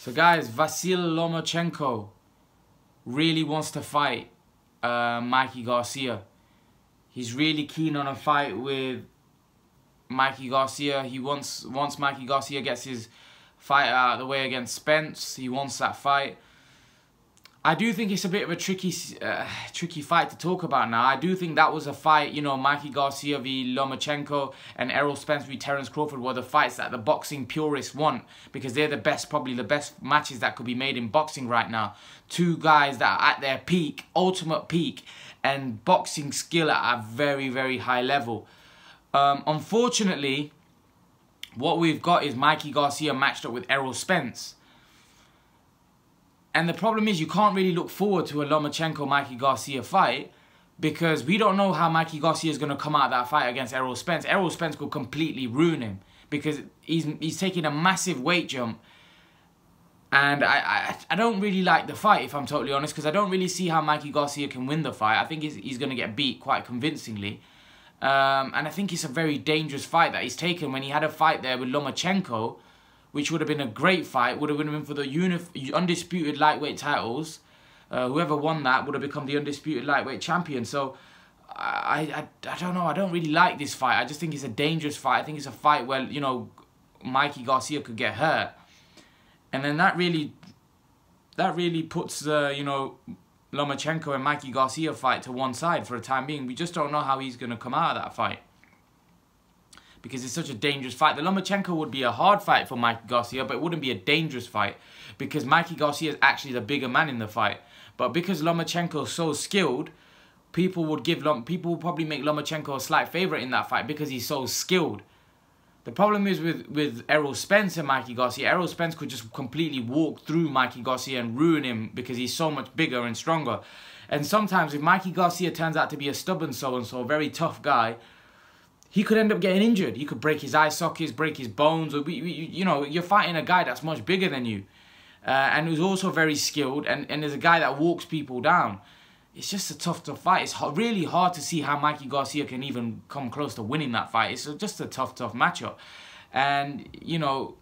So guys, Vaysl Lomachenko really wants to fight Mikey Garcia. He's really keen on a fight with Mikey Garcia. He wants Mikey Garcia gets his fight out of the way against Spence. He wants that fight. I do think it's a bit of a tricky fight to talk about now. I do think that was a fight, you know, Mikey Garcia v Lomachenko and Errol Spence v Terence Crawford were the fights that the boxing purists want, because they're the best, probably the best matches that could be made in boxing right now. Two guys that are at their peak, ultimate peak, and boxing skill at a very, very high level. Unfortunately, what we've got is Mikey Garcia matched up with Errol Spence. And the problem is you can't really look forward to a Lomachenko-Mikey Garcia fight because we don't know how Mikey Garcia is going to come out of that fight against Errol Spence. Errol Spence could completely ruin him because he's taking a massive weight jump. And I don't really like the fight, if I'm totally honest, because I don't really see how Mikey Garcia can win the fight. I think he's going to get beat quite convincingly. And I think it's a very dangerous fight that he's taken when he had a fight there with Lomachenko, which would have been a great fight, would have been for the undisputed lightweight titles. Whoever won that would have become the undisputed lightweight champion. So, I don't know, I don't really like this fight. I just think it's a dangerous fight. I think it's a fight where, you know, Mikey Garcia could get hurt. And then that really puts, you know, Lomachenko and Mikey Garcia fight to one side for a time being. We just don't know how he's going to come out of that fight, because it's such a dangerous fight. The Lomachenko would be a hard fight for Mikey Garcia, but it wouldn't be a dangerous fight because Mikey Garcia is actually the bigger man in the fight. But because Lomachenko is so skilled, people would probably make Lomachenko a slight favourite in that fight because he's so skilled. The problem is with Errol Spence and Mikey Garcia. Errol Spence could just completely walk through Mikey Garcia and ruin him because he's so much bigger and stronger. And sometimes if Mikey Garcia turns out to be a stubborn so-and-so, very tough guy, he could end up getting injured. He could break his eye sockets, break his bones. Or you know, you're fighting a guy that's much bigger than you. And who's also very skilled. And there's a guy that walks people down. It's just a tough fight. It's really hard to see how Mikey Garcia can even come close to winning that fight. It's just a tough matchup. And, you know,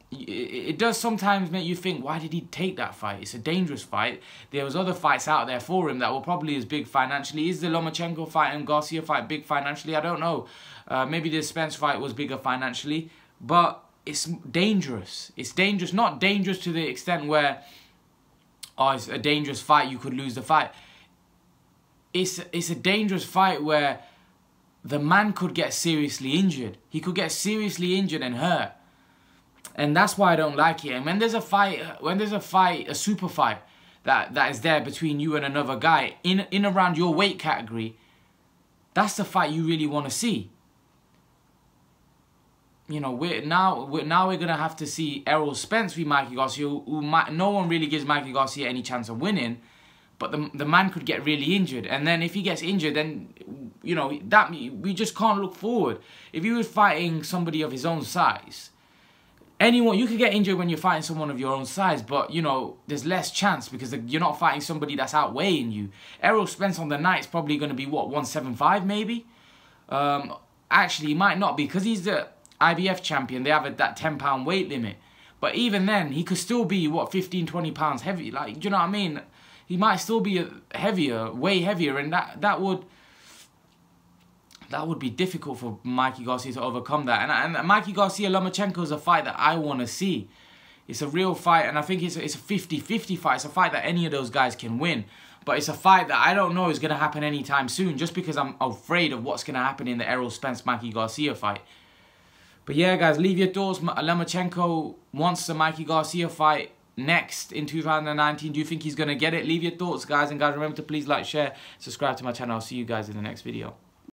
it does sometimes make you think, why did he take that fight? It's a dangerous fight. There was other fights out there for him that were probably as big financially. Is the Lomachenko fight and Garcia fight big financially? I don't know. Maybe the Spence fight was bigger financially. But it's dangerous. It's dangerous. Not dangerous to the extent where, oh, it's a dangerous fight, you could lose the fight. It's a dangerous fight where the man could get seriously injured. He could get seriously injured and hurt. And that's why I don't like it. And when there's a fight, a super fight that is there between you and another guy in around your weight category, that's the fight you really want to see. You know, now we're gonna have to see Errol Spence v Mikey Garcia, no one really gives Mikey Garcia any chance of winning, but the man could get really injured, and then if he gets injured, then you know that we just can't look forward. If he was fighting somebody of his own size, you could get injured when you're fighting someone of your own size, but, you know, there's less chance because you're not fighting somebody that's outweighing you. Errol Spence on the night is probably going to be, what, 175 maybe? Actually, he might not be because he's the IBF champion. They have that 10-pound weight limit. But even then, he could still be, what, 15, 20 pounds heavy. Like, do you know what I mean? He might still be heavier, way heavier, and that would be difficult for Mikey Garcia to overcome that. And Mikey Garcia Lomachenko is a fight that I want to see. It's a real fight, and I think it's a 50-50 fight. It's a fight that any of those guys can win. But it's a fight that I don't know is going to happen anytime soon, just because I'm afraid of what's going to happen in the Errol Spence-Mikey Garcia fight. But yeah, guys, leave your thoughts. Lomachenko wants the Mikey Garcia fight next in 2019. Do you think he's going to get it? Leave your thoughts, guys. And guys, remember to please like, share, subscribe to my channel. I'll see you guys in the next video.